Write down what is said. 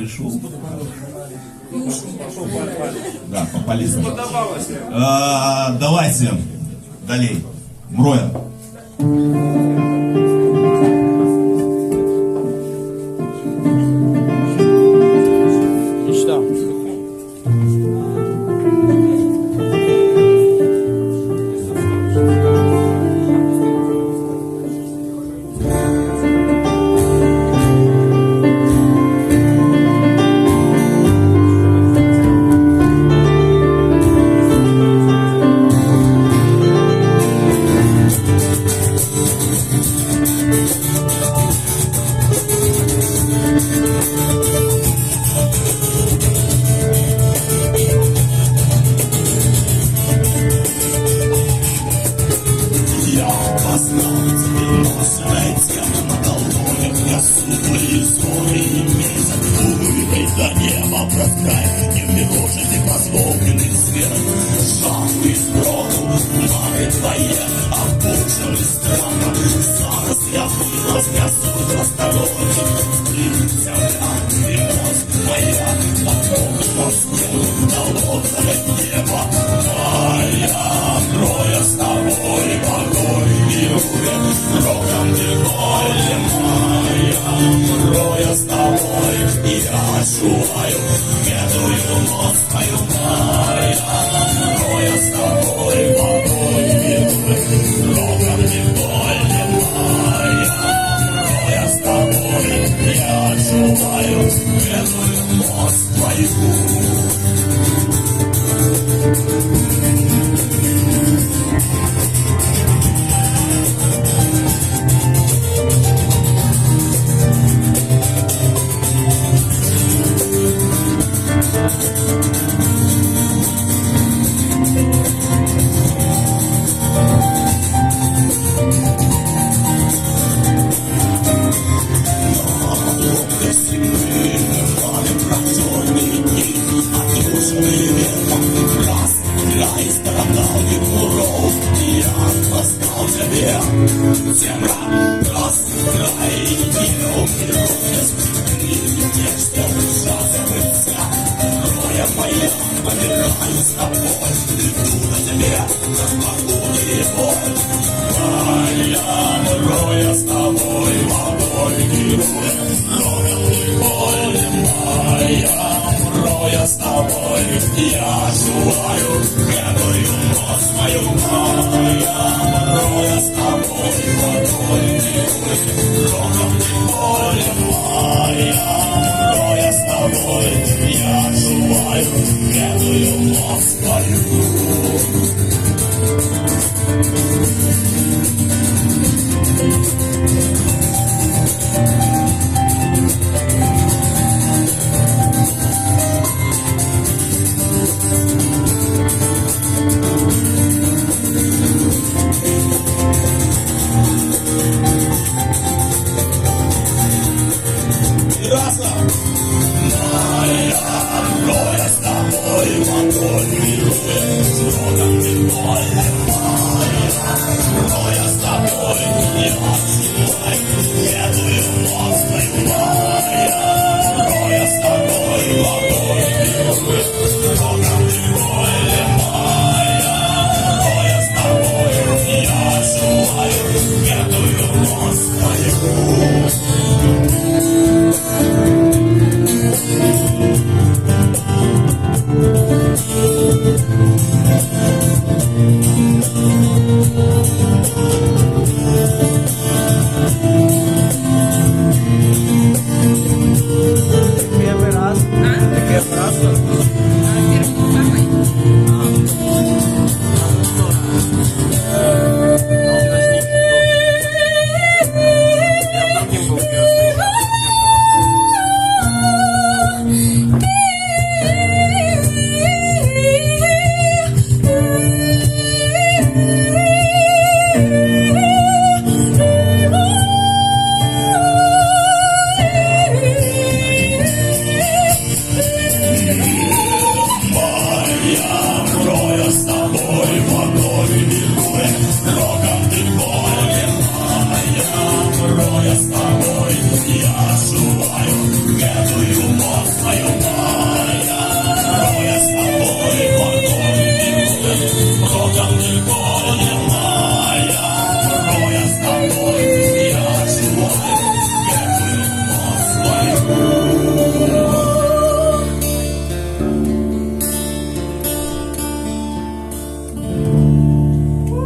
пришел. Да, попались. Давайте далее. Мроя. Мечта. До неба прострай, не вмирожите позволенный свет. Шагу из броду, мары твои, опушили страна. Зараз я вынос, я суд осторожен. Ты земля, и мозг моя, подмогу Москву, холодное небо. Моя Мроя с тобой, порой мируя, роком неволе. Моя Мроя с тобой, я чуваю, медую нос твою. Моя Мроя с тобой, порой мируя, роком неволе. Моя Мроя с тобой, я чуваю, медую нос твою. Земля, прострай, не умирает, не стерпится забыться. Мроя моя, помираю с тобой, иду на тебе, как могу и боль. Моя Мроя с тобой, водой героя, рогом и боль. Моя Мроя с тобой, я желаю, медую нос мою. Моя Мроя с тобой, водой героя, рогом и боль. Моя Мроя с тобой, я желаю, медую нос мою. Моя Мроя с тобой, водой